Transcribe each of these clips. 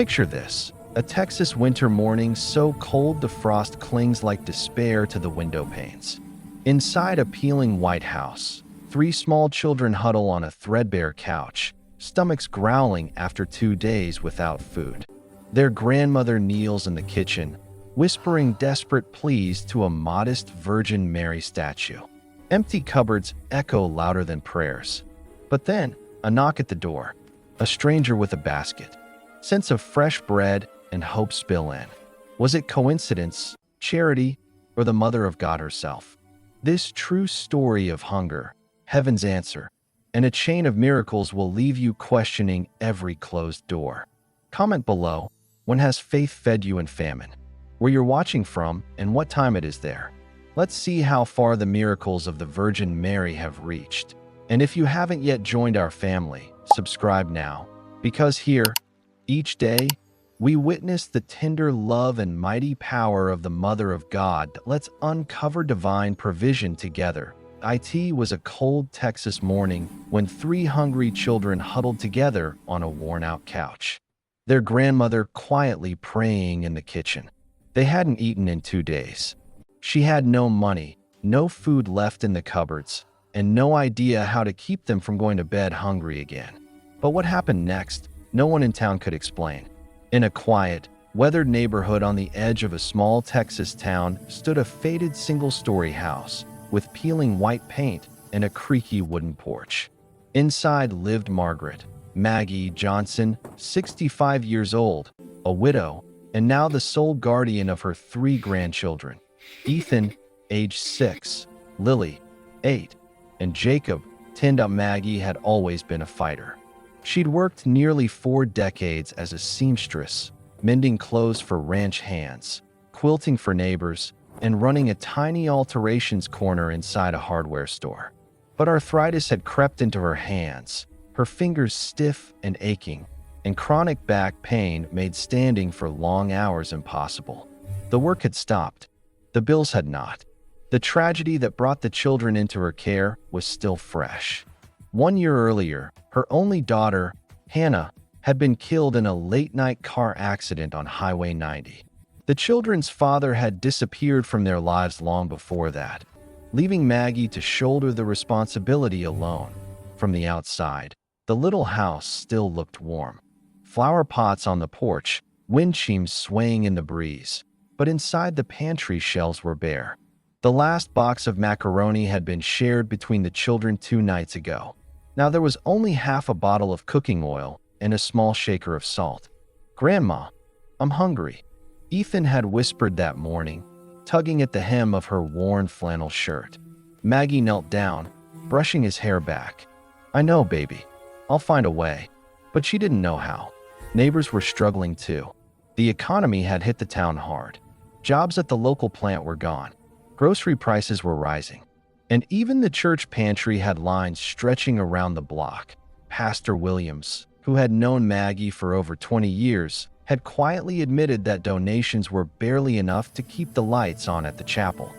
Picture this: a Texas winter morning so cold the frost clings like despair to the window panes. Inside a peeling white house, three small children huddle on a threadbare couch, stomachs growling after 2 days without food. Their grandmother kneels in the kitchen, whispering desperate pleas to a modest Virgin Mary statue. Empty cupboards echo louder than prayers. But then, a knock at the door. A stranger with a basket. Scents of fresh bread and hope spill in. Was it coincidence, charity, or the Mother of God herself? This true story of hunger, heaven's answer, and a chain of miracles will leave you questioning every closed door. Comment below, when has faith fed you in famine? Where you're watching from and what time it is there. Let's see how far the miracles of the Virgin Mary have reached. And if you haven't yet joined our family, subscribe now, because here, each day, we witness the tender love and mighty power of the Mother of God. Let's uncover divine provision together. It was a cold Texas morning when 3 hungry children huddled together on a worn-out couch. Their grandmother quietly praying in the kitchen. They hadn't eaten in 2 days. She had no money, no food left in the cupboards, and no idea how to keep them from going to bed hungry again. But what happened next, no one in town could explain. In a quiet, weathered neighborhood on the edge of a small Texas town stood a faded single-story house with peeling white paint and a creaky wooden porch. Inside lived Margaret, Maggie Johnson, 65 years old, a widow, and now the sole guardian of her 3 grandchildren. Ethan, age 6, Lily, 8, and Jacob, 10. Maggie had always been a fighter. She'd worked nearly 4 decades as a seamstress, mending clothes for ranch hands, quilting for neighbors, and running a tiny alterations corner inside a hardware store. But arthritis had crept into her hands, her fingers stiff and aching, and chronic back pain made standing for long hours impossible. The work had stopped. The bills had not. The tragedy that brought the children into her care was still fresh. 1 year earlier, her only daughter, Hannah, had been killed in a late-night car accident on Highway 90. The children's father had disappeared from their lives long before that, leaving Maggie to shoulder the responsibility alone. From the outside, the little house still looked warm. Flower pots on the porch, wind chimes swaying in the breeze. But inside the pantry shelves were bare. The last box of macaroni had been shared between the children 2 nights ago. Now there was only half a bottle of cooking oil and a small shaker of salt. "Grandma, I'm hungry," Ethan had whispered that morning, tugging at the hem of her worn flannel shirt. Maggie knelt down, brushing his hair back. "I know, baby. I'll find a way." But she didn't know how. Neighbors were struggling too. The economy had hit the town hard. Jobs at the local plant were gone. Grocery prices were rising. And even the church pantry had lines stretching around the block. Pastor Williams, who had known Maggie for over 20 years, had quietly admitted that donations were barely enough to keep the lights on at the chapel.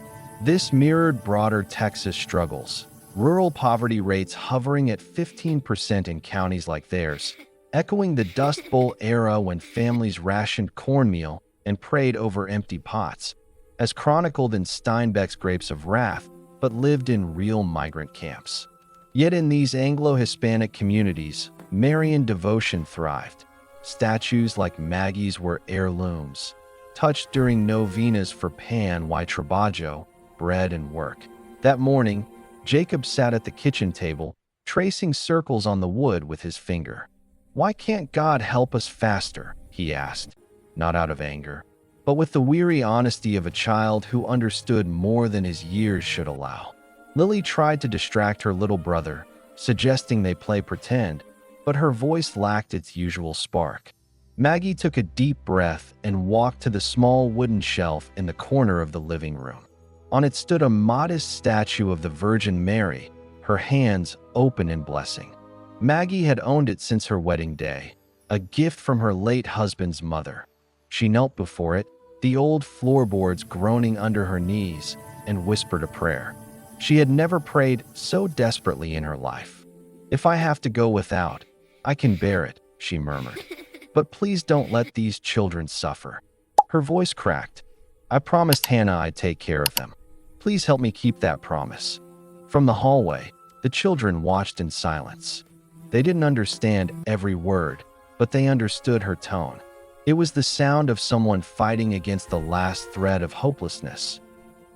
This mirrored broader Texas struggles. Rural poverty rates hovering at 15% in counties like theirs, echoing the Dust Bowl era when families rationed cornmeal and prayed over empty pots, as chronicled in Steinbeck's Grapes of Wrath, but lived in real migrant camps. Yet in these Anglo-Hispanic communities, Marian devotion thrived. Statues like Maggie's were heirlooms, touched during novenas for Pan y Trabajo, bread and work. That morning, Jacob sat at the kitchen table, tracing circles on the wood with his finger. "Why can't God help us faster?" he asked, not out of anger, but with the weary honesty of a child who understood more than his years should allow. Lily tried to distract her little brother, suggesting they play pretend, but her voice lacked its usual spark. Maggie took a deep breath and walked to the small wooden shelf in the corner of the living room. On it stood a modest statue of the Virgin Mary, her hands open in blessing. Maggie had owned it since her wedding day, a gift from her late husband's mother. She knelt before it, the old floorboards groaning under her knees, and whispered a prayer. She had never prayed so desperately in her life. "If I have to go without, I can bear it," she murmured. But please don't let these children suffer. Her voice cracked. I promised Hannah I'd take care of them. Please help me keep that promise. From the hallway, the children watched in silence. They didn't understand every word, but they understood her tone. It was the sound of someone fighting against the last thread of hopelessness.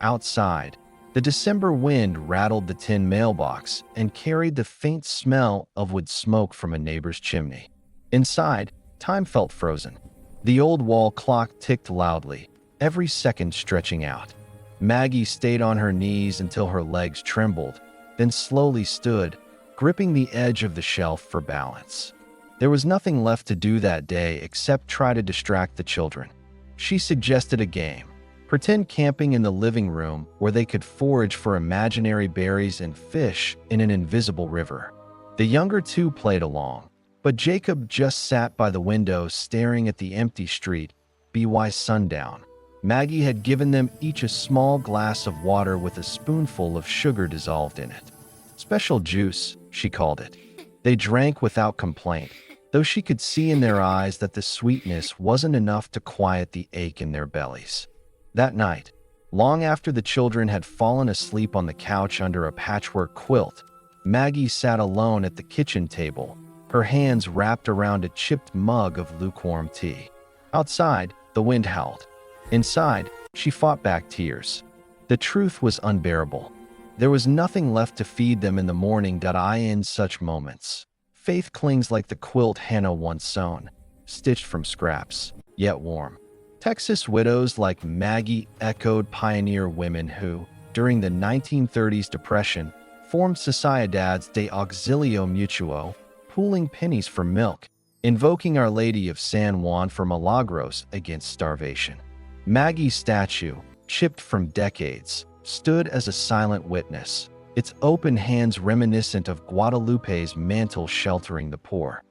Outside, the December wind rattled the tin mailbox and carried the faint smell of wood smoke from a neighbor's chimney. Inside, time felt frozen. The old wall clock ticked loudly, every second stretching out. Maggie stayed on her knees until her legs trembled, then slowly stood, gripping the edge of the shelf for balance. There was nothing left to do that day except try to distract the children. She suggested a game. Pretend camping in the living room where they could forage for imaginary berries and fish in an invisible river. The younger two played along, but Jacob just sat by the window staring at the empty street, by sundown. Maggie had given them each a small glass of water with a spoonful of sugar dissolved in it. Special juice, she called it. They drank without complaint, though she could see in their eyes that the sweetness wasn't enough to quiet the ache in their bellies. That night, long after the children had fallen asleep on the couch under a patchwork quilt, Maggie sat alone at the kitchen table, her hands wrapped around a chipped mug of lukewarm tea. Outside, the wind howled. Inside, she fought back tears. The truth was unbearable. There was nothing left to feed them in the morning. In such moments, faith clings like the quilt Hannah once sewn, stitched from scraps, yet warm. Texas widows like Maggie echoed pioneer women who, during the 1930s Depression, formed Sociedades de Auxilio Mutuo, pooling pennies for milk, invoking Our Lady of San Juan for milagros against starvation. Maggie's statue, chipped from decades, stood as a silent witness, its open hands reminiscent of Guadalupe's mantle sheltering the poor.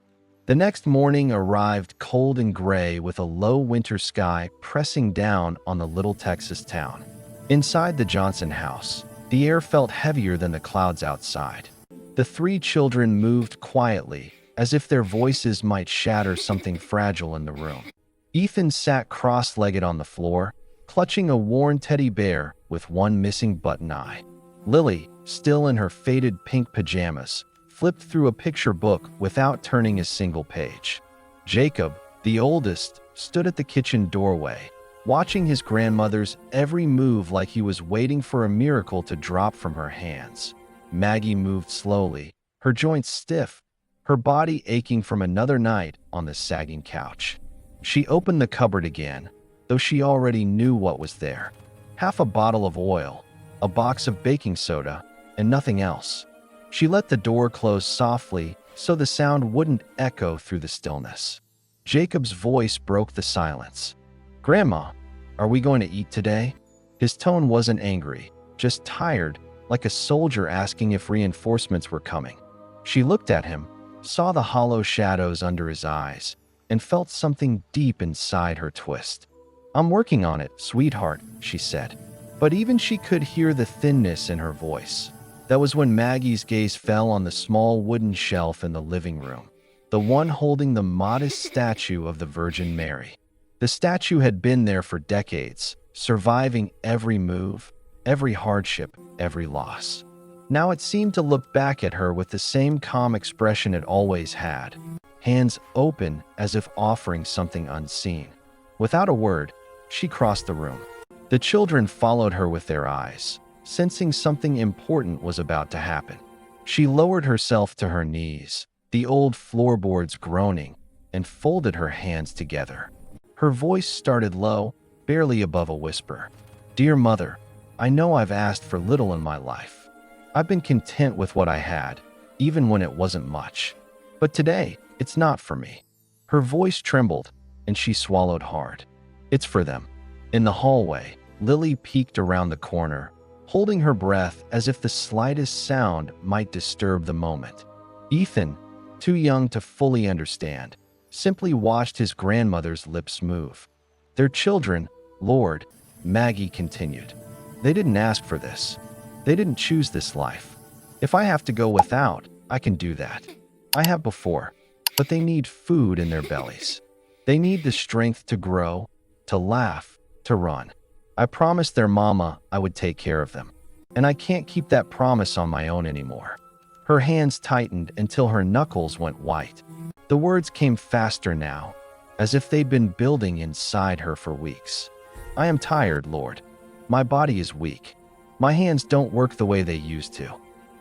The next morning arrived cold and gray with a low winter sky pressing down on the little Texas town. Inside the Johnson house, the air felt heavier than the clouds outside. The three children moved quietly, as if their voices might shatter something fragile in the room. Ethan sat cross-legged on the floor, clutching a worn teddy bear with one missing button eye. Lily, still in her faded pink pajamas, flipped through a picture book without turning a single page. Jacob, the oldest, stood at the kitchen doorway, watching his grandmother's every move like he was waiting for a miracle to drop from her hands. Maggie moved slowly, her joints stiff, her body aching from another night on the sagging couch. She opened the cupboard again, though she already knew what was there. Half a bottle of oil, a box of baking soda, and nothing else. She let the door close softly so the sound wouldn't echo through the stillness. Jacob's voice broke the silence. "Grandma, are we going to eat today?" His tone wasn't angry, just tired, like a soldier asking if reinforcements were coming. She looked at him, saw the hollow shadows under his eyes, and felt something deep inside her twist. "I'm working on it, sweetheart," she said. But even she could hear the thinness in her voice. That was when Maggie's gaze fell on the small wooden shelf in the living room, the one holding the modest statue of the Virgin Mary. The statue had been there for decades, surviving every move, every hardship, every loss. Now it seemed to look back at her with the same calm expression it always had, hands open as if offering something unseen. Without a word, she crossed the room. The children followed her with their eyes, sensing something important was about to happen. She lowered herself to her knees, the old floorboards groaning, and folded her hands together. Her voice started low, barely above a whisper. "Dear Mother, I know I've asked for little in my life. I've been content with what I had, even when it wasn't much. But today, it's not for me." Her voice trembled, and she swallowed hard. "It's for them." In the hallway, Lily peeked around the corner, holding her breath as if the slightest sound might disturb the moment. Ethan, too young to fully understand, simply watched his grandmother's lips move. "They're children, Lord," Maggie continued. "They didn't ask for this. They didn't choose this life. If I have to go without, I can do that. I have before, but they need food in their bellies." They need the strength to grow, to laugh, to run. I promised their mama I would take care of them, and I can't keep that promise on my own anymore." Her hands tightened until her knuckles went white. The words came faster now, as if they'd been building inside her for weeks. "I am tired, Lord. My body is weak. My hands don't work the way they used to.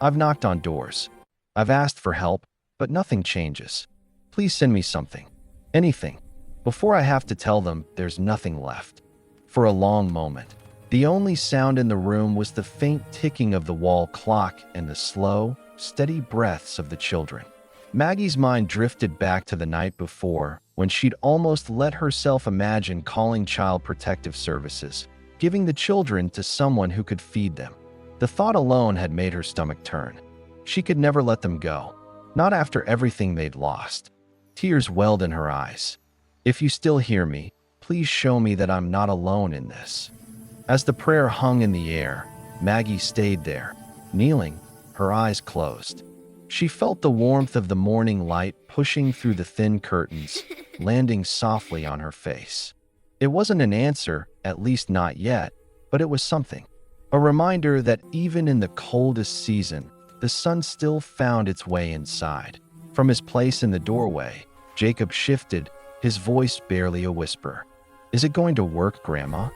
I've knocked on doors. I've asked for help, but nothing changes. Please send me something. Anything. Before I have to tell them there's nothing left." For a long moment, the only sound in the room was the faint ticking of the wall clock and the slow, steady breaths of the children. Maggie's mind drifted back to the night before, when she'd almost let herself imagine calling Child Protective Services, giving the children to someone who could feed them. The thought alone had made her stomach turn. She could never let them go, not after everything they'd lost. Tears welled in her eyes. "If you still hear me, please show me that I'm not alone in this." As the prayer hung in the air, Maggie stayed there, kneeling, her eyes closed. She felt the warmth of the morning light pushing through the thin curtains, landing softly on her face. It wasn't an answer, at least not yet, but it was something. A reminder that even in the coldest season, the sun still found its way inside. From his place in the doorway, Jacob shifted, his voice barely a whisper. "Is it going to work, Grandma?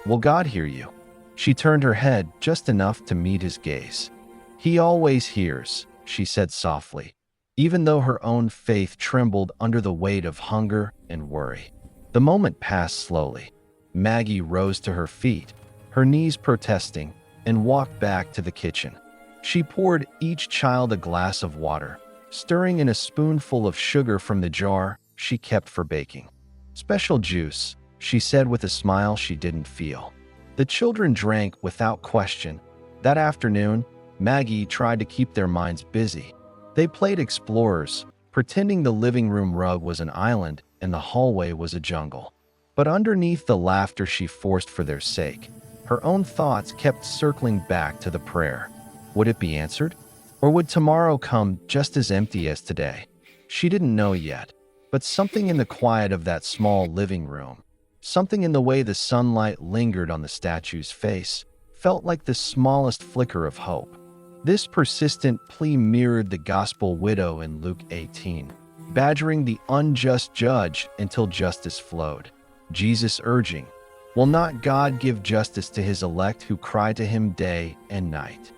Will God hear you?" She turned her head just enough to meet his gaze. "He always hears," she said softly, even though her own faith trembled under the weight of hunger and worry. The moment passed slowly. Maggie rose to her feet, her knees protesting, and walked back to the kitchen. She poured each child a glass of water, stirring in a spoonful of sugar from the jar she kept for baking. "Special juice," she said with a smile she didn't feel. The children drank without question. That afternoon, Maggie tried to keep their minds busy. They played explorers, pretending the living room rug was an island and the hallway was a jungle. But underneath the laughter she forced for their sake, her own thoughts kept circling back to the prayer. Would it be answered? Or would tomorrow come just as empty as today? She didn't know yet, but something in the quiet of that small living room, something in the way the sunlight lingered on the statue's face, felt like the smallest flicker of hope. This persistent plea mirrored the gospel widow in Luke 18, badgering the unjust judge until justice flowed. Jesus urging, "Will not God give justice to his elect who cry to him day and night?"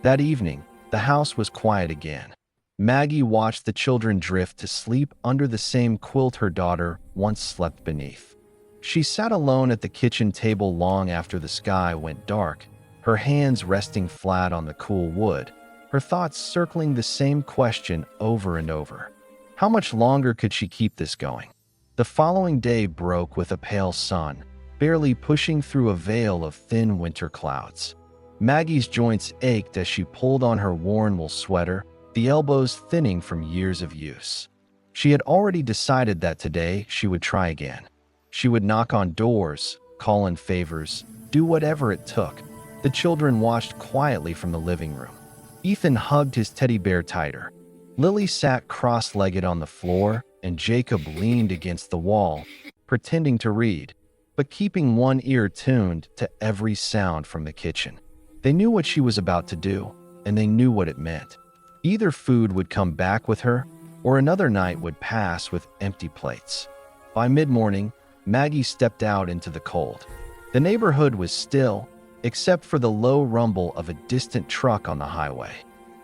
That evening, the house was quiet again. Maggie watched the children drift to sleep under the same quilt her daughter once slept beneath. She sat alone at the kitchen table long after the sky went dark, her hands resting flat on the cool wood, her thoughts circling the same question over and over. How much longer could she keep this going? The following day broke with a pale sun, barely pushing through a veil of thin winter clouds. Maggie's joints ached as she pulled on her worn wool sweater, the elbows thinning from years of use. She had already decided that today she would try again. She would knock on doors, call in favors, do whatever it took. The children watched quietly from the living room. Ethan hugged his teddy bear tighter. Lily sat cross-legged on the floor, and Jacob leaned against the wall, pretending to read, but keeping one ear tuned to every sound from the kitchen. They knew what she was about to do, and they knew what it meant. Either food would come back with her, or another night would pass with empty plates. By mid-morning, Maggie stepped out into the cold. The neighborhood was still, except for the low rumble of a distant truck on the highway.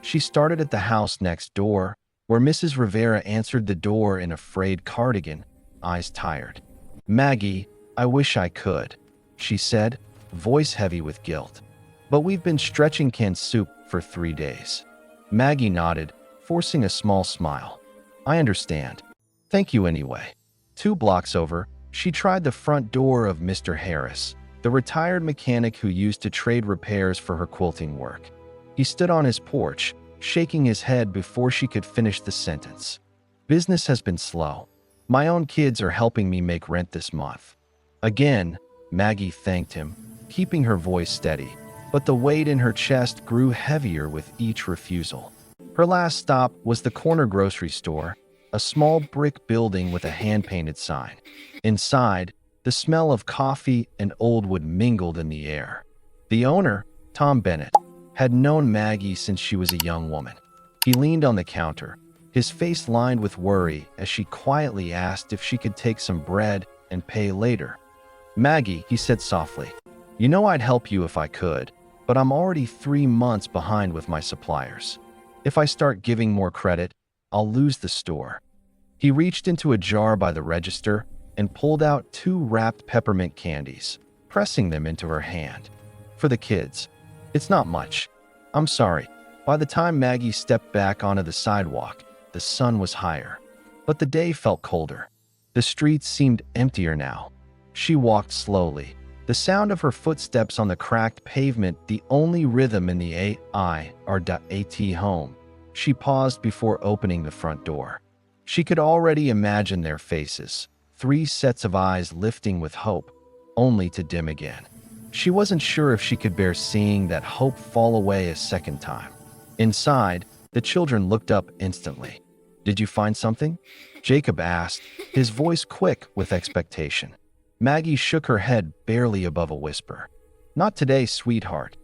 She started at the house next door, where Mrs. Rivera answered the door in a frayed cardigan, eyes tired. "Maggie, I wish I could," she said, voice heavy with guilt. "But we've been stretching canned soup for 3 days." Maggie nodded, forcing a small smile. "I understand. Thank you anyway." 2 blocks over, she tried the front door of Mr. Harris, the retired mechanic who used to trade repairs for her quilting work. He stood on his porch, shaking his head before she could finish the sentence. "Business has been slow. My own kids are helping me make rent this month." Again, Maggie thanked him, keeping her voice steady, but the weight in her chest grew heavier with each refusal. Her last stop was the corner grocery store, a small brick building with a hand-painted sign. Inside, the smell of coffee and old wood mingled in the air. The owner, Tom Bennett, had known Maggie since she was a young woman. He leaned on the counter, his face lined with worry as she quietly asked if she could take some bread and pay later. "Maggie," he said softly, "you know I'd help you if I could, but I'm already 3 months behind with my suppliers. If I start giving more credit, I'll lose the store." He reached into a jar by the register and pulled out 2 wrapped peppermint candies, pressing them into her hand. "For the kids. It's not much. I'm sorry." By the time Maggie stepped back onto the sidewalk, the sun was higher, but the day felt colder. The streets seemed emptier now. She walked slowly, the sound of her footsteps on the cracked pavement the only rhythm in the AIR.AT home. She paused before opening the front door. She could already imagine their faces, 3 sets of eyes lifting with hope, only to dim again. She wasn't sure if she could bear seeing that hope fall away a second time. Inside, the children looked up instantly. "Did you find something?" Jacob asked, his voice quick with expectation. Maggie shook her head barely above a whisper. "Not today, sweetheart."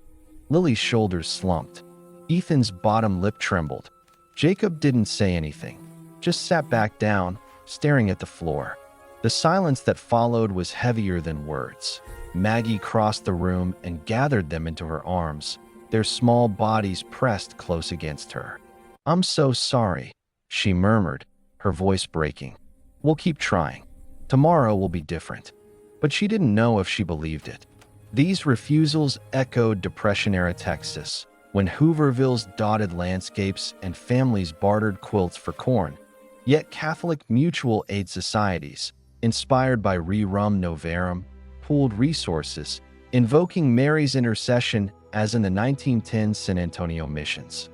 Lily's shoulders slumped. Ethan's bottom lip trembled. Jacob didn't say anything, just sat back down, staring at the floor. The silence that followed was heavier than words. Maggie crossed the room and gathered them into her arms, their small bodies pressed close against her. "I'm so sorry," she murmured, her voice breaking. "We'll keep trying. Tomorrow will be different." But she didn't know if she believed it. These refusals echoed Depression-era Texas, when Hooverville's dotted landscapes and families bartered quilts for corn. Yet Catholic mutual aid societies, inspired by Rerum Novarum, pooled resources, invoking Mary's intercession as in the 1910 San Antonio missions.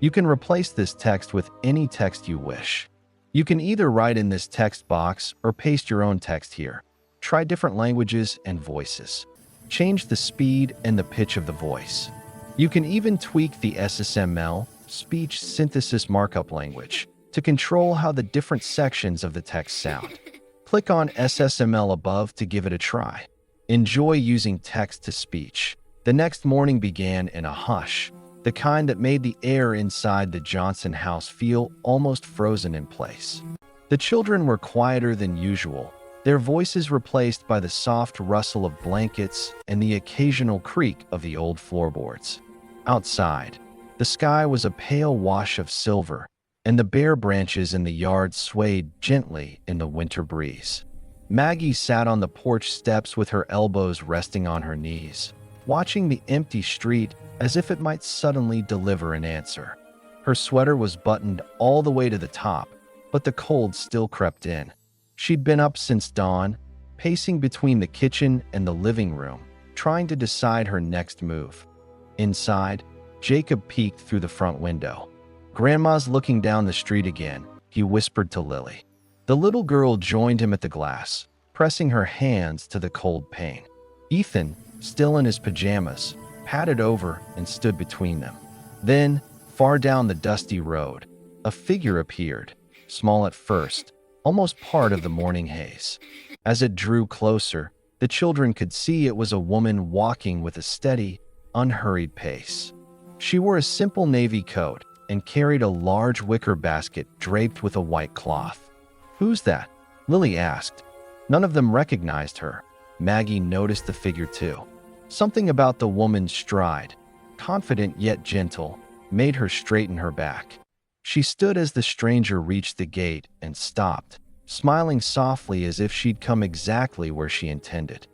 You can replace this text with any text you wish. You can either write in this text box or paste your own text here. Try different languages and voices. Change the speed and the pitch of the voice. You can even tweak the SSML, speech synthesis markup language, to control how the different sections of the text sound. Click on SSML above to give it a try. Enjoy using text-to-speech. The next morning began in a hush, the kind that made the air inside the Johnson house feel almost frozen in place. The children were quieter than usual, their voices replaced by the soft rustle of blankets and the occasional creak of the old floorboards. Outside, the sky was a pale wash of silver, and the bare branches in the yard swayed gently in the winter breeze. Maggie sat on the porch steps with her elbows resting on her knees, watching the empty street as if it might suddenly deliver an answer. Her sweater was buttoned all the way to the top, but the cold still crept in. She'd been up since dawn, pacing between the kitchen and the living room, trying to decide her next move. Inside, Jacob peeked through the front window. "Grandma's looking down the street again," he whispered to Lily. The little girl joined him at the glass, pressing her hands to the cold pane. Ethan, still in his pajamas, padded over and stood between them. Then, far down the dusty road, a figure appeared, small at first, almost part of the morning haze. As it drew closer, the children could see it was a woman walking with a steady, unhurried pace. She wore a simple navy coat and carried a large wicker basket draped with a white cloth. "Who's that?" Lily asked. None of them recognized her. Maggie noticed the figure too. Something about the woman's stride, confident yet gentle, made her straighten her back. She stood as the stranger reached the gate and stopped, smiling softly as if she'd come exactly where she intended.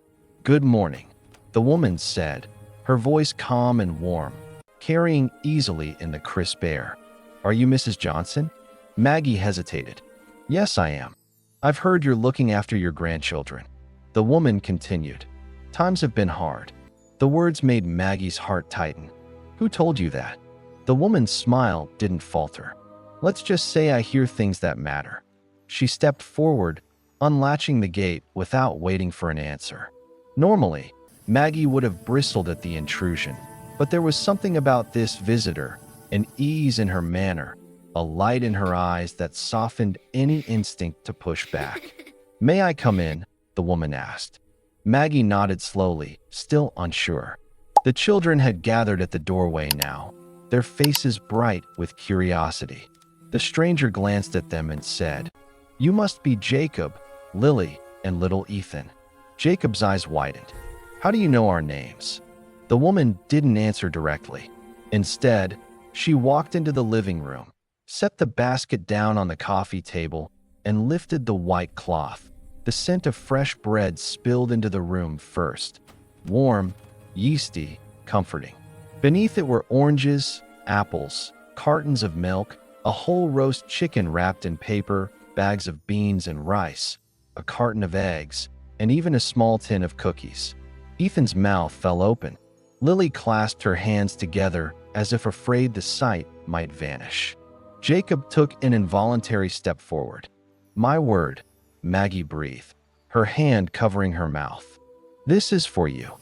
"Good morning," the woman said, her voice calm and warm, carrying easily in the crisp air. "Are you Mrs. Johnson?" Maggie hesitated. "Yes, I am. I've heard you're looking after your grandchildren." The woman continued. "Times have been hard." The words made Maggie's heart tighten. "Who told you that?" The woman's smile didn't falter. "Let's just say I hear things that matter." She stepped forward, unlatching the gate without waiting for an answer. Normally, Maggie would have bristled at the intrusion, but there was something about this visitor, an ease in her manner, a light in her eyes that softened any instinct to push back. "May I come in?" the woman asked. Maggie nodded slowly, still unsure. The children had gathered at the doorway now, their faces bright with curiosity. The stranger glanced at them and said, "You must be Jacob, Lily, and little Ethan." Jacob's eyes widened. "How do you know our names?" The woman didn't answer directly. Instead, she walked into the living room, set the basket down on the coffee table, and lifted the white cloth. The scent of fresh bread spilled into the room first. Warm, yeasty, comforting. Beneath it were oranges, apples, cartons of milk, a whole roast chicken wrapped in paper, bags of beans and rice, a carton of eggs, and even a small tin of cookies. Ethan's mouth fell open. Lily clasped her hands together as if afraid the sight might vanish. Jacob took an involuntary step forward. "My word," Maggie breathed, her hand covering her mouth. "This is for you,"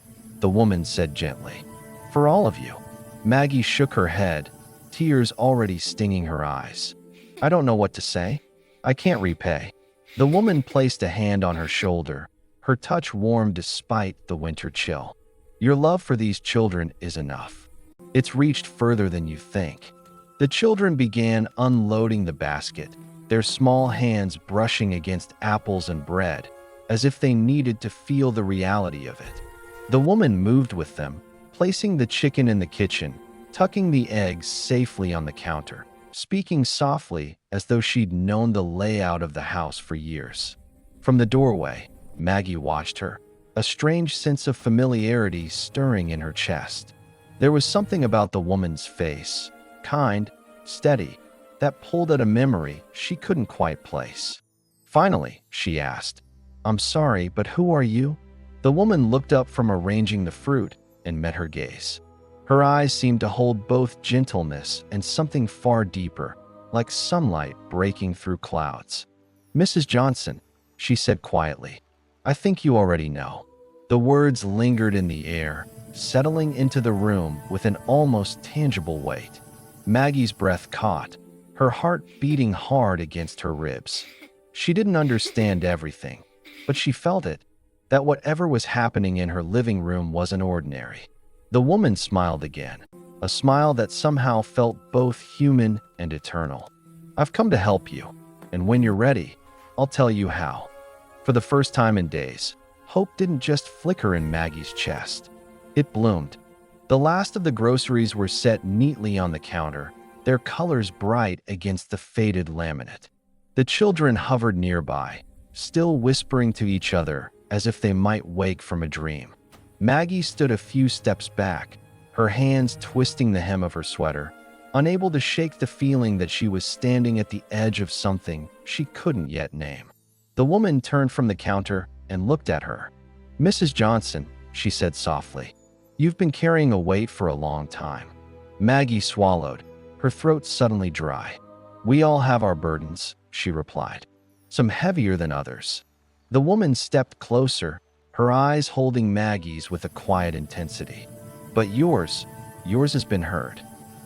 the woman said gently. "For all of you." Maggie shook her head, tears already stinging her eyes. "I don't know what to say. I can't repay." The woman placed a hand on her shoulder, her touch warm despite the winter chill. "Your love for these children is enough. It's reached further than you think." The children began unloading the basket, their small hands brushing against apples and bread, as if they needed to feel the reality of it. The woman moved with them, placing the chicken in the kitchen, tucking the eggs safely on the counter, speaking softly as though she'd known the layout of the house for years. From the doorway, Maggie watched her, a strange sense of familiarity stirring in her chest. There was something about the woman's face, kind, steady, that pulled at a memory she couldn't quite place. Finally, she asked, "I'm sorry, but who are you?" The woman looked up from arranging the fruit and met her gaze. Her eyes seemed to hold both gentleness and something far deeper, like sunlight breaking through clouds. "Mrs. Johnson," she said quietly, "I think you already know." The words lingered in the air, settling into the room with an almost tangible weight. Maggie's breath caught, her heart beating hard against her ribs. She didn't understand everything, but she felt it, that whatever was happening in her living room wasn't ordinary. The woman smiled again, a smile that somehow felt both human and eternal. "I've come to help you, and when you're ready, I'll tell you how." For the first time in days, hope didn't just flicker in Maggie's chest. It bloomed. The last of the groceries were set neatly on the counter, their colors bright against the faded laminate. The children hovered nearby, still whispering to each other as if they might wake from a dream. Maggie stood a few steps back, her hands twisting the hem of her sweater, unable to shake the feeling that she was standing at the edge of something she couldn't yet name. The woman turned from the counter and looked at her. "Mrs. Johnson," she said softly, "you've been carrying a weight for a long time." Maggie swallowed, her throat suddenly dry. "We all have our burdens," she replied, "some heavier than others." The woman stepped closer, her eyes holding Maggie's with a quiet intensity. "But yours has been heard."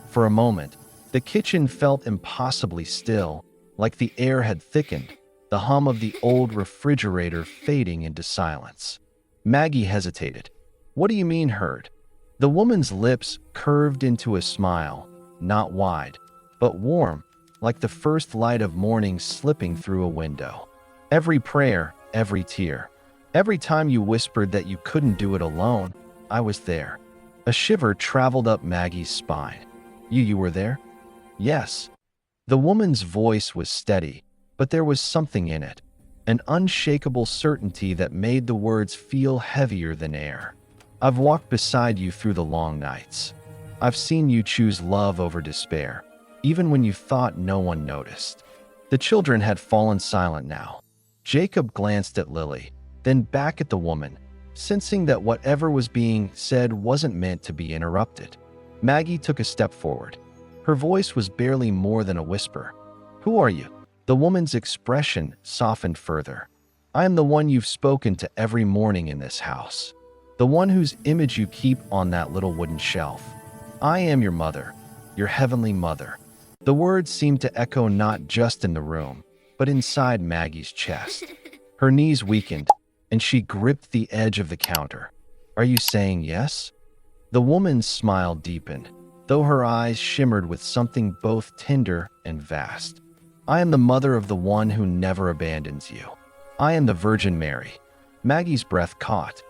For a moment, the kitchen felt impossibly still, like the air had thickened, the hum of the old refrigerator fading into silence. Maggie hesitated. "What do you mean heard?" The woman's lips curved into a smile, not wide, but warm, like the first light of morning slipping through a window. "Every prayer, every tear. Every time you whispered that you couldn't do it alone, I was there." A shiver traveled up Maggie's spine. You were there?" "Yes." The woman's voice was steady, but there was something in it, an unshakable certainty that made the words feel heavier than air. "I've walked beside you through the long nights. I've seen you choose love over despair, even when you thought no one noticed." The children had fallen silent now. Jacob glanced at Lily, then back at the woman, sensing that whatever was being said wasn't meant to be interrupted. Maggie took a step forward. Her voice was barely more than a whisper. "Who are you?" The woman's expression softened further. "I am the one you've spoken to every morning in this house. The one whose image you keep on that little wooden shelf. I am your mother, your heavenly mother." The words seemed to echo not just in the room, but inside Maggie's chest. Her knees weakened, and she gripped the edge of the counter. Are you saying yes? The woman's smile deepened, though her eyes shimmered with something both tender and vast. I am the mother of the one who never abandons you. I am the Virgin Mary. Maggie's breath caught.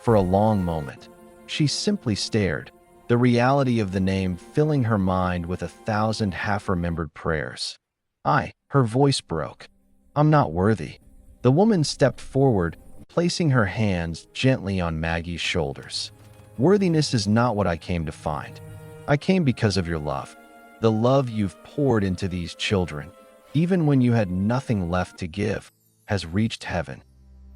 For a long moment, she simply stared, the reality of the name filling her mind with 1,000 half-remembered prayers. Her voice broke. I'm not worthy. The woman stepped forward, placing her hands gently on Maggie's shoulders. Worthiness is not what I came to find. I came because of your love. The love you've poured into these children, even when you had nothing left to give, has reached heaven.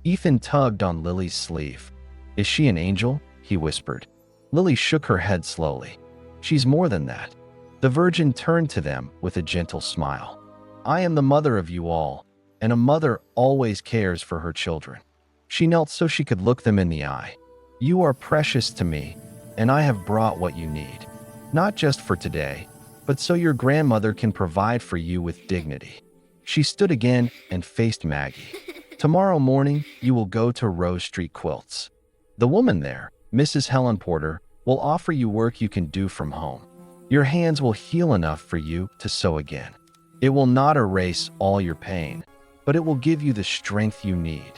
Ethan tugged on Lily's sleeve. Is she an angel? He whispered. Lily shook her head slowly. She's more than that. The Virgin turned to them with a gentle smile. I am the mother of you all, and a mother always cares for her children. She knelt so she could look them in the eye. You are precious to me, and I have brought what you need. Not just for today, but so your grandmother can provide for you with dignity. She stood again and faced Maggie. Tomorrow morning, you will go to Rose Street Quilts. The woman there, Mrs. Helen Porter, will offer you work you can do from home. Your hands will heal enough for you to sew again. It will not erase all your pain, but it will give you the strength you need.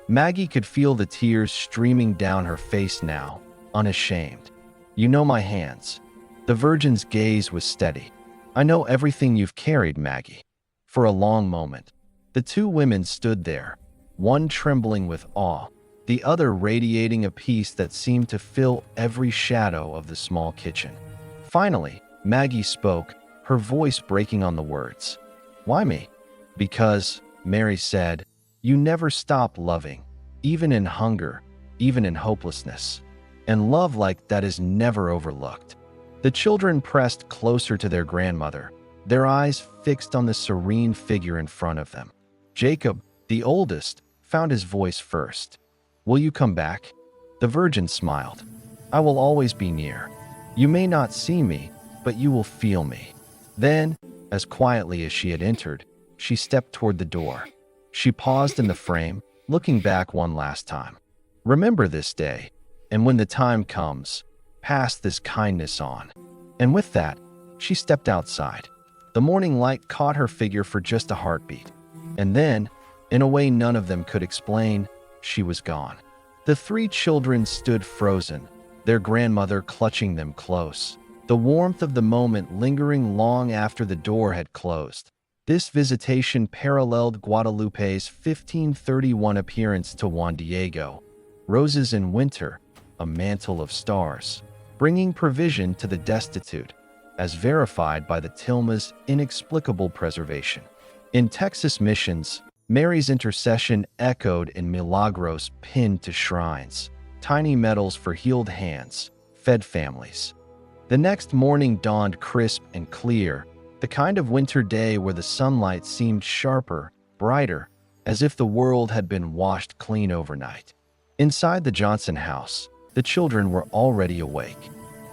Maggie could feel the tears streaming down her face now, unashamed. You know my hands. The Virgin's gaze was steady. I know everything you've carried, Maggie. For a long moment, the two women stood there, one trembling with awe, the other radiating a peace that seemed to fill every shadow of the small kitchen. Finally, Maggie spoke, her voice breaking on the words. Why me? Because, Mary said, you never stop loving, even in hunger, even in hopelessness. And love like that is never overlooked. The children pressed closer to their grandmother, their eyes fixed on the serene figure in front of them. Jacob, the oldest, found his voice first. Will you come back? The Virgin smiled. I will always be near. You may not see me, but you will feel me. Then, as quietly as she had entered, she stepped toward the door. She paused in the frame, looking back one last time. Remember this day, and when the time comes, pass this kindness on. And with that, she stepped outside. The morning light caught her figure for just a heartbeat. And then, in a way none of them could explain, she was gone. The three children stood frozen, their grandmother clutching them close, the warmth of the moment lingering long after the door had closed. This visitation paralleled Guadalupe's 1531 appearance to Juan Diego, roses in winter, a mantle of stars, bringing provision to the destitute, as verified by the tilma's inexplicable preservation. In Texas missions, Mary's intercession echoed in milagros pinned to shrines, tiny medals for healed hands, fed families. The next morning dawned crisp and clear, the kind of winter day where the sunlight seemed sharper, brighter, as if the world had been washed clean overnight. Inside the Johnson house, the children were already awake.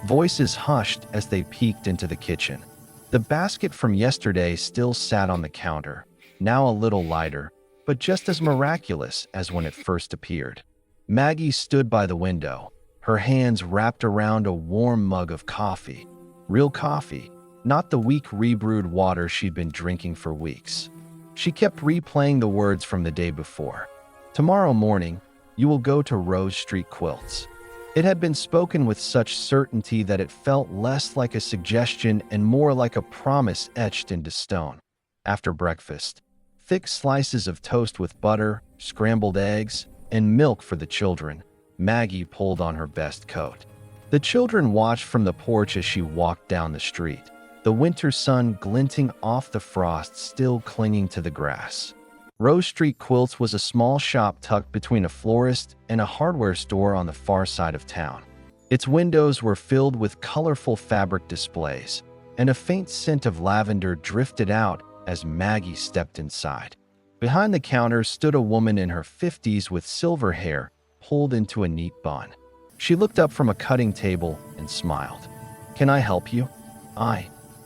Voices hushed as they peeked into the kitchen. The basket from yesterday still sat on the counter, now a little lighter, but just as miraculous as when it first appeared. Maggie stood by the window, her hands wrapped around a warm mug of coffee. Real coffee, not the weak rebrewed water she'd been drinking for weeks. She kept replaying the words from the day before. Tomorrow morning, you will go to Rose Street Quilts. It had been spoken with such certainty that it felt less like a suggestion and more like a promise etched into stone. After breakfast, thick slices of toast with butter, scrambled eggs, and milk for the children, Maggie pulled on her best coat. The children watched from the porch as she walked down the street, the winter sun glinting off the frost still clinging to the grass. Rose Street Quilts was a small shop tucked between a florist and a hardware store on the far side of town. Its windows were filled with colorful fabric displays, and a faint scent of lavender drifted out as Maggie stepped inside. Behind the counter stood a woman in her 50s with silver hair pulled into a neat bun. She looked up from a cutting table and smiled. Can I help you?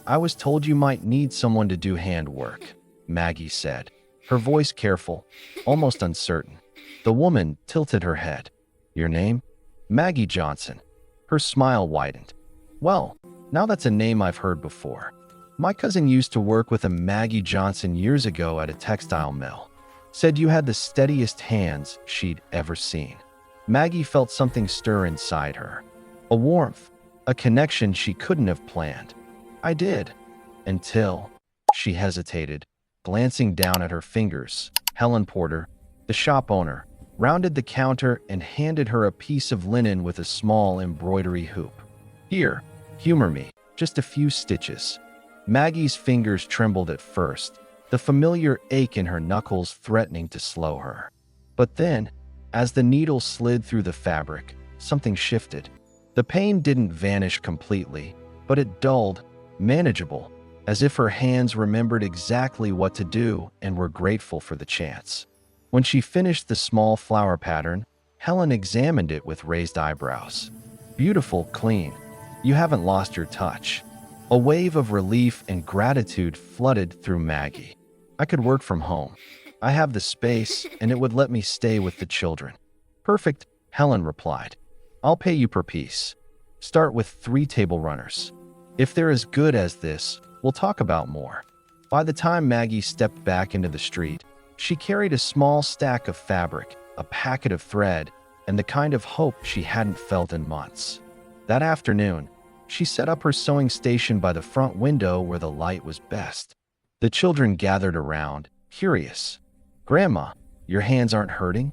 I was told you might need someone to do handwork, Maggie said, her voice careful, almost uncertain. The woman tilted her head. Your name? Maggie Johnson. Her smile widened. Well, now that's a name I've heard before. My cousin used to work with a Maggie Johnson years ago at a textile mill. Said you had the steadiest hands she'd ever seen. Maggie felt something stir inside her. A warmth, a connection she couldn't have planned. I did. Until she hesitated, glancing down at her fingers. Helen Porter, the shop owner, rounded the counter and handed her a piece of linen with a small embroidery hoop. Here, humor me, just a few stitches. Maggie's fingers trembled at first, the familiar ache in her knuckles threatening to slow her. But then, as the needle slid through the fabric, something shifted. The pain didn't vanish completely, but it dulled, manageable, as if her hands remembered exactly what to do and were grateful for the chance. When she finished the small flower pattern, Helen examined it with raised eyebrows. Beautiful, clean. You haven't lost your touch. A wave of relief and gratitude flooded through Maggie. I could work from home. I have the space, and it would let me stay with the children. Perfect, Helen replied. I'll pay you per piece. Start with 3 table runners. If they're as good as this, we'll talk about more. By the time Maggie stepped back into the street, she carried a small stack of fabric, a packet of thread, and the kind of hope she hadn't felt in months. That afternoon, she set up her sewing station by the front window where the light was best. The children gathered around, curious. Grandma, your hands aren't hurting?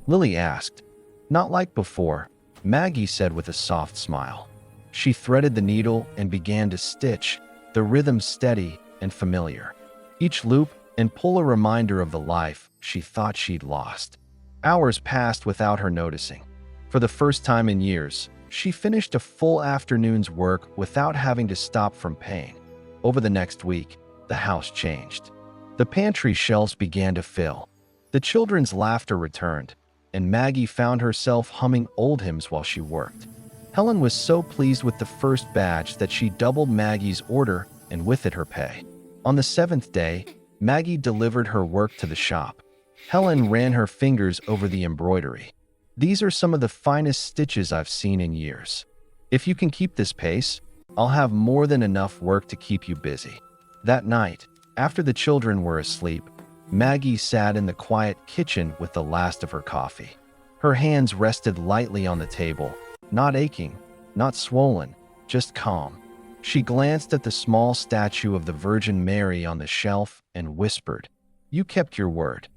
Lily asked. Not like before, Maggie said with a soft smile. She threaded the needle and began to stitch, the rhythm steady and familiar. Each loop and pull a reminder of the life she thought she'd lost. Hours passed without her noticing. For the first time in years, she finished a full afternoon's work without having to stop from pain. Over the next week, the house changed. The pantry shelves began to fill. The children's laughter returned, and Maggie found herself humming old hymns while she worked. Helen was so pleased with the first batch that she doubled Maggie's order and with it her pay. On the 7th day, Maggie delivered her work to the shop. Helen ran her fingers over the embroidery. These are some of the finest stitches I've seen in years. If you can keep this pace, I'll have more than enough work to keep you busy. That night, after the children were asleep, Maggie sat in the quiet kitchen with the last of her coffee. Her hands rested lightly on the table, not aching, not swollen, just calm. She glanced at the small statue of the Virgin Mary on the shelf and whispered, "You kept your word."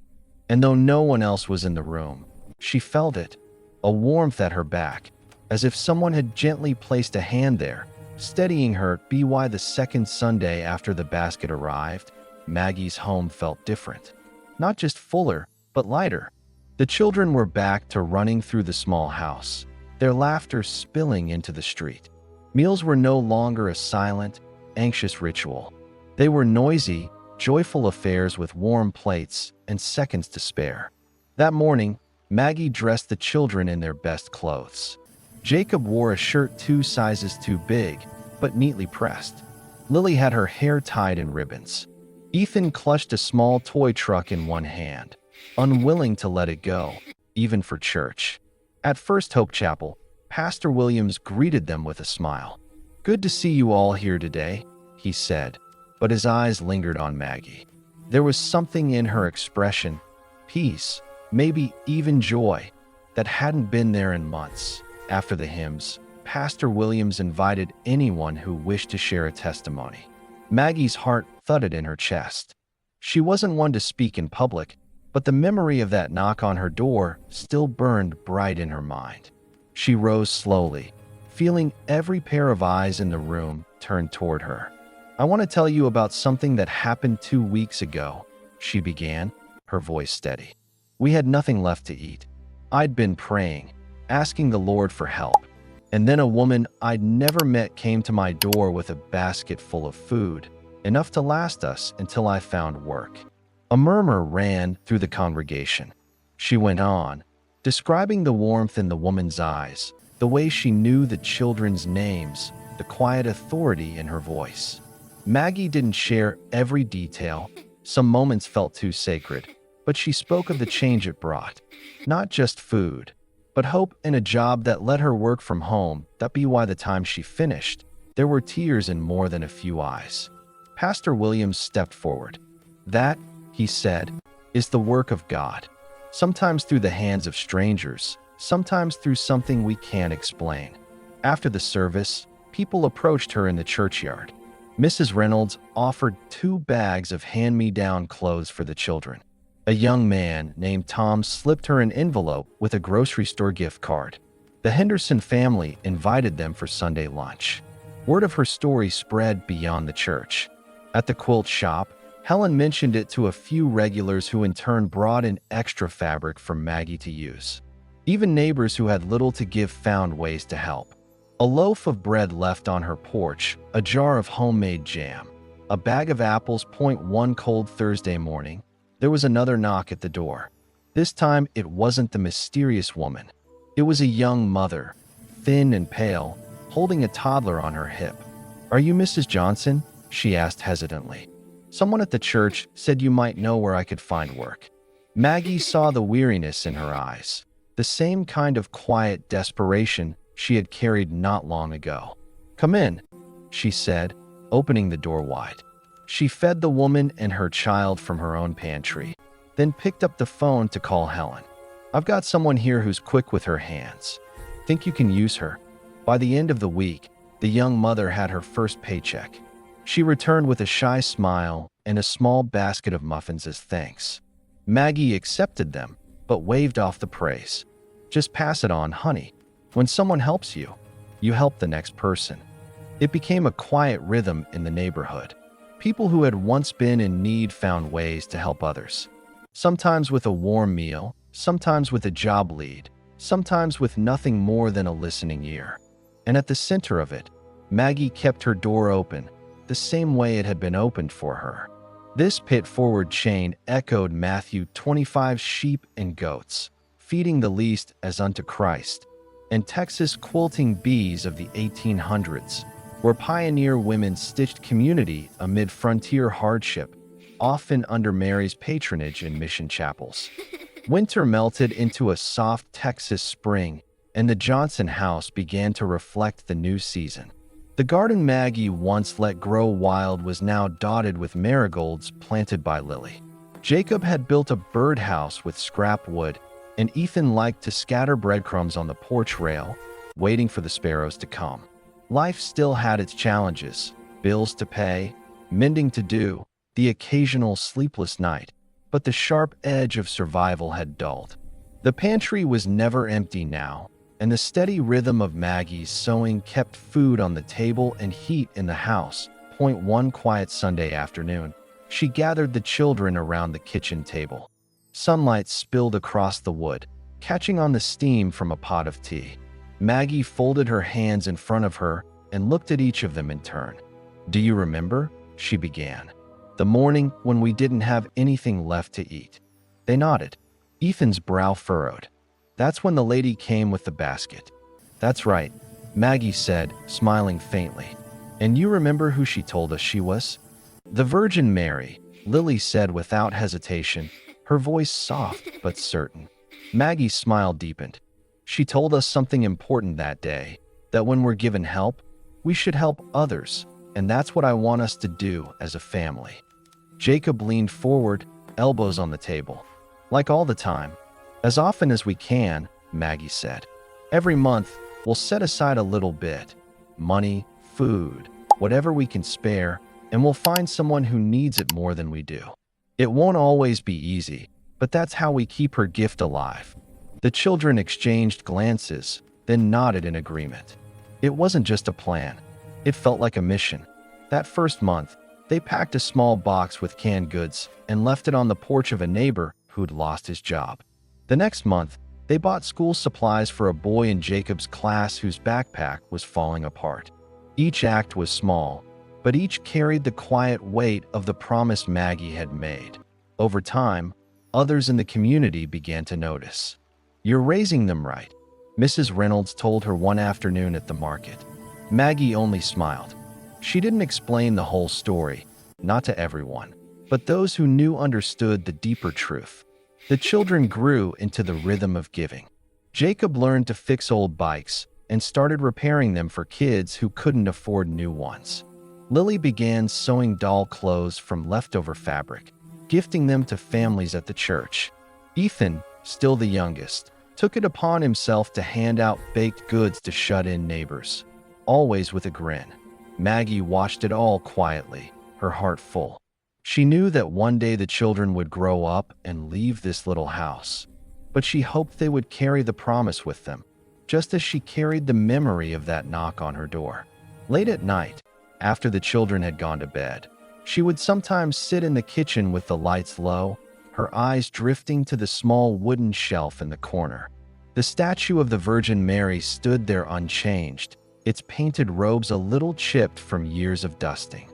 And though no one else was in the room, she felt it, a warmth at her back, as if someone had gently placed a hand there, steadying her. By the second Sunday after the basket arrived, Maggie's home felt different. Not just fuller, but lighter. The children were back to running through the small house, their laughter spilling into the street. Meals were no longer a silent, anxious ritual. They were noisy, joyful affairs with warm plates and seconds to spare. That morning, Maggie dressed the children in their best clothes. Jacob wore a shirt 2 sizes too big, but neatly pressed. Lily had her hair tied in ribbons. Ethan clutched a small toy truck in one hand, unwilling to let it go, even for church. At First Hope Chapel, Pastor Williams greeted them with a smile. "Good to see you all here today," he said, but his eyes lingered on Maggie. There was something in her expression, peace, maybe even joy, that hadn't been there in months. After the hymns, Pastor Williams invited anyone who wished to share a testimony. Maggie's heart thudded in her chest. She wasn't one to speak in public, but the memory of that knock on her door still burned bright in her mind. She rose slowly, feeling every pair of eyes in the room turned toward her. "I want to tell you about something that happened 2 weeks ago," she began, her voice steady. "We had nothing left to eat. I'd been praying, asking the Lord for help. And then a woman I'd never met came to my door with a basket full of food, enough to last us until I found work." A murmur ran through the congregation. She went on, describing the warmth in the woman's eyes, the way she knew the children's names, the quiet authority in her voice. Maggie didn't share every detail. Some moments felt too sacred, but she spoke of the change it brought. Not just food, but hope and a job that let her work from home. That be why the time she finished, there were tears in more than a few eyes. Pastor Williams stepped forward. That, he said, is the work of God. Sometimes through the hands of strangers, sometimes through something we can't explain. After the service, people approached her in the churchyard. Mrs. Reynolds offered 2 bags of hand-me-down clothes for the children. A young man named Tom slipped her an envelope with a grocery store gift card. The Henderson family invited them for Sunday lunch. Word of her story spread beyond the church. At the quilt shop, Helen mentioned it to a few regulars who in turn brought in extra fabric for Maggie to use. Even neighbors who had little to give found ways to help. A loaf of bread left on her porch, a jar of homemade jam, a bag of apples. One cold Thursday morning, there was another knock at the door. This time, it wasn't the mysterious woman. It was a young mother, thin and pale, holding a toddler on her hip. "Are you Mrs. Johnson?" she asked hesitantly. "Someone at the church said you might know where I could find work." Maggie saw the weariness in her eyes, the same kind of quiet desperation she had carried not long ago. "Come in," she said, opening the door wide. She fed the woman and her child from her own pantry, then picked up the phone to call Helen. "I've got someone here who's quick with her hands. Think you can use her?" By the end of the week, the young mother had her first paycheck. She returned with a shy smile and a small basket of muffins as thanks. Maggie accepted them, but waved off the praise. "Just pass it on, honey. When someone helps you, you help the next person." It became a quiet rhythm in the neighborhood. People who had once been in need found ways to help others. Sometimes with a warm meal, sometimes with a job lead, sometimes with nothing more than a listening ear. And at the center of it, Maggie kept her door open, the same way it had been opened for her. This pit-forward chain echoed Matthew 25, sheep and goats, feeding the least as unto Christ, and Texas quilting bees of the 1800s, where pioneer women stitched community amid frontier hardship, often under Mary's patronage in mission chapels. Winter melted into a soft Texas spring, and the Johnson house began to reflect the new season. The garden Maggie once let grow wild was now dotted with marigolds planted by Lily. Jacob had built a birdhouse with scrap wood, and Ethan liked to scatter breadcrumbs on the porch rail, waiting for the sparrows to come. Life still had its challenges, bills to pay, mending to do, the occasional sleepless night, but the sharp edge of survival had dulled. The pantry was never empty now, and the steady rhythm of Maggie's sewing kept food on the table and heat in the house. One quiet Sunday afternoon, she gathered the children around the kitchen table. Sunlight spilled across the wood, catching on the steam from a pot of tea. Maggie folded her hands in front of her and looked at each of them in turn. "Do you remember?" she began. "The morning when we didn't have anything left to eat." They nodded. Ethan's brow furrowed. "That's when the lady came with the basket." "That's right," Maggie said, smiling faintly. "And you remember who she told us she was?" "The Virgin Mary," Lily said without hesitation, her voice soft but certain. Maggie's smile deepened. "She told us something important that day, that when we're given help, we should help others, and that's what I want us to do as a family." Jacob leaned forward, elbows on the table. "Like all the time. As often as we can," Maggie said. "Every month, we'll set aside a little bit. Money, food, whatever we can spare, and we'll find someone who needs it more than we do. It won't always be easy, but that's how we keep her gift alive." The children exchanged glances, then nodded in agreement. It wasn't just a plan. It felt like a mission. That first month, they packed a small box with canned goods and left it on the porch of a neighbor who'd lost his job. The next month, they bought school supplies for a boy in Jacob's class whose backpack was falling apart. Each act was small, but each carried the quiet weight of the promise Maggie had made. Over time, others in the community began to notice. "You're raising them right," Mrs. Reynolds told her one afternoon at the market. Maggie only smiled. She didn't explain the whole story, not to everyone, but those who knew understood the deeper truth. The children grew into the rhythm of giving. Jacob learned to fix old bikes and started repairing them for kids who couldn't afford new ones. Lily began sewing doll clothes from leftover fabric, gifting them to families at the church. Ethan, still the youngest, took it upon himself to hand out baked goods to shut-in neighbors, always with a grin. Maggie watched it all quietly, her heart full. She knew that one day the children would grow up and leave this little house, but she hoped they would carry the promise with them, just as she carried the memory of that knock on her door. Late at night, after the children had gone to bed, she would sometimes sit in the kitchen with the lights low, her eyes drifting to the small wooden shelf in the corner. The statue of the Virgin Mary stood there unchanged, its painted robes a little chipped from years of dusting.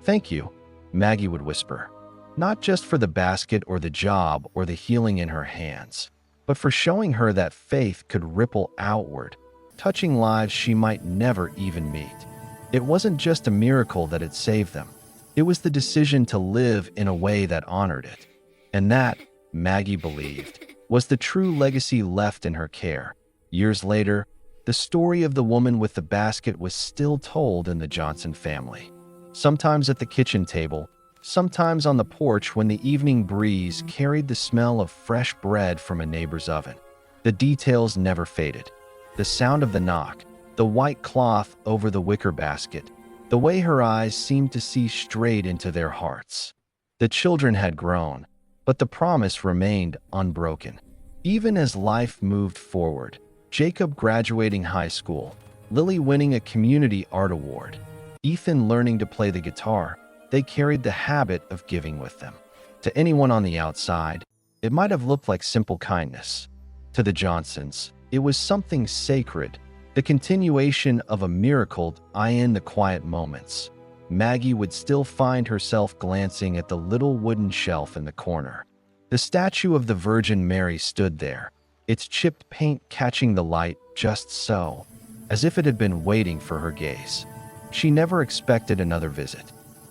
"Thank you," Maggie would whisper, not just for the basket or the job or the healing in her hands, but for showing her that faith could ripple outward, touching lives she might never even meet. It wasn't just a miracle that had saved them. It was the decision to live in a way that honored it. And that, Maggie believed, was the true legacy left in her care. Years later, the story of the woman with the basket was still told in the Johnson family. Sometimes at the kitchen table, sometimes on the porch when the evening breeze carried the smell of fresh bread from a neighbor's oven. The details never faded. The sound of the knock, the white cloth over the wicker basket, the way her eyes seemed to see straight into their hearts. The children had grown, but the promise remained unbroken. Even as life moved forward, Jacob graduating high school, Lily winning a community art award, Ethan learning to play the guitar, they carried the habit of giving with them. To anyone on the outside, it might have looked like simple kindness. To the Johnsons, it was something sacred, the continuation of a miracle in the quiet moments. Maggie would still find herself glancing at the little wooden shelf in the corner. The statue of the Virgin Mary stood there, its chipped paint catching the light just so, as if it had been waiting for her gaze. She never expected another visit.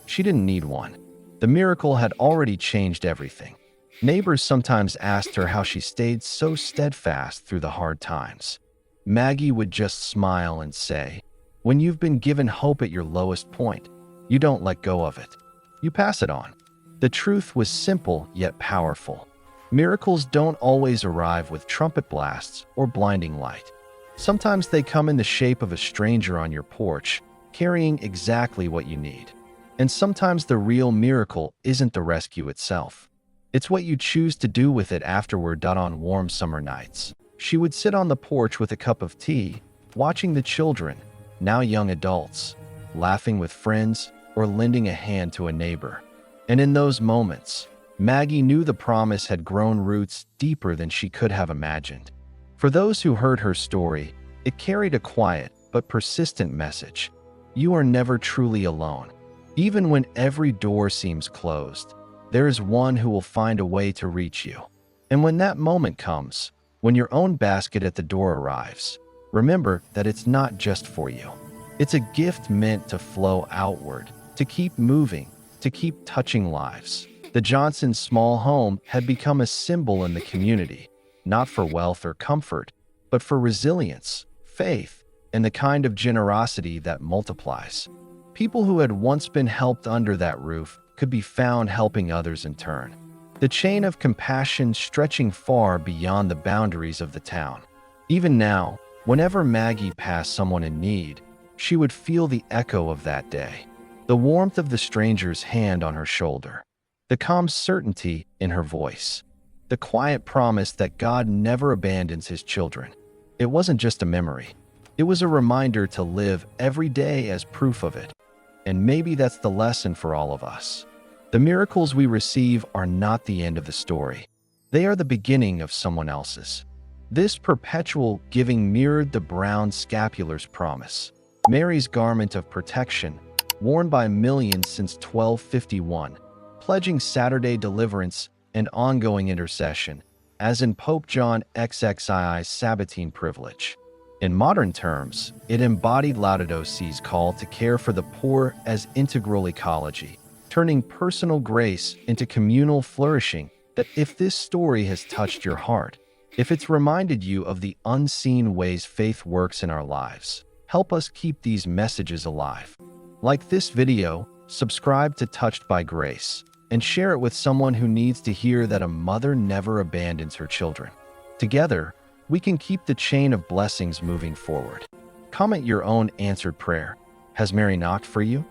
She didn't need one. The miracle had already changed everything. Neighbors sometimes asked her how she stayed so steadfast through the hard times. Maggie would just smile and say, "When you've been given hope at your lowest point, you don't let go of it. You pass it on." The truth was simple yet powerful. Miracles don't always arrive with trumpet blasts or blinding light. Sometimes they come in the shape of a stranger on your porch, carrying exactly what you need. And sometimes the real miracle isn't the rescue itself. It's what you choose to do with it afterward. On warm summer nights, she would sit on the porch with a cup of tea, watching the children, now young adults, laughing with friends or lending a hand to a neighbor. And in those moments, Maggie knew the promise had grown roots deeper than she could have imagined. For those who heard her story, it carried a quiet but persistent message. You are never truly alone. Even when every door seems closed, there is one who will find a way to reach you. And when that moment comes, when your own basket at the door arrives, remember that it's not just for you. It's a gift meant to flow outward, to keep moving, to keep touching lives. The Johnsons' small home had become a symbol in the community, not for wealth or comfort, but for resilience, faith, and the kind of generosity that multiplies. People who had once been helped under that roof could be found helping others in turn. The chain of compassion stretching far beyond the boundaries of the town. Even now, whenever Maggie passed someone in need, she would feel the echo of that day. The warmth of the stranger's hand on her shoulder. The calm certainty in her voice. The quiet promise that God never abandons his children. It wasn't just a memory. It was a reminder to live every day as proof of it. And maybe that's the lesson for all of us. The miracles we receive are not the end of the story. They are the beginning of someone else's. This perpetual giving mirrored the brown scapular's promise. Mary's garment of protection, worn by millions since 1251, pledging Saturday deliverance and ongoing intercession, as in Pope John XXII's Sabbatine privilege. In modern terms, it embodied Laudato Si's call to care for the poor as integral ecology, turning personal grace into communal flourishing. That if this story has touched your heart, if it's reminded you of the unseen ways faith works in our lives, help us keep these messages alive. Like this video, subscribe to Touched by Grace, and share it with someone who needs to hear that a mother never abandons her children. Together, we can keep the chain of blessings moving forward. Comment your own answered prayer. Has Mary knocked for you?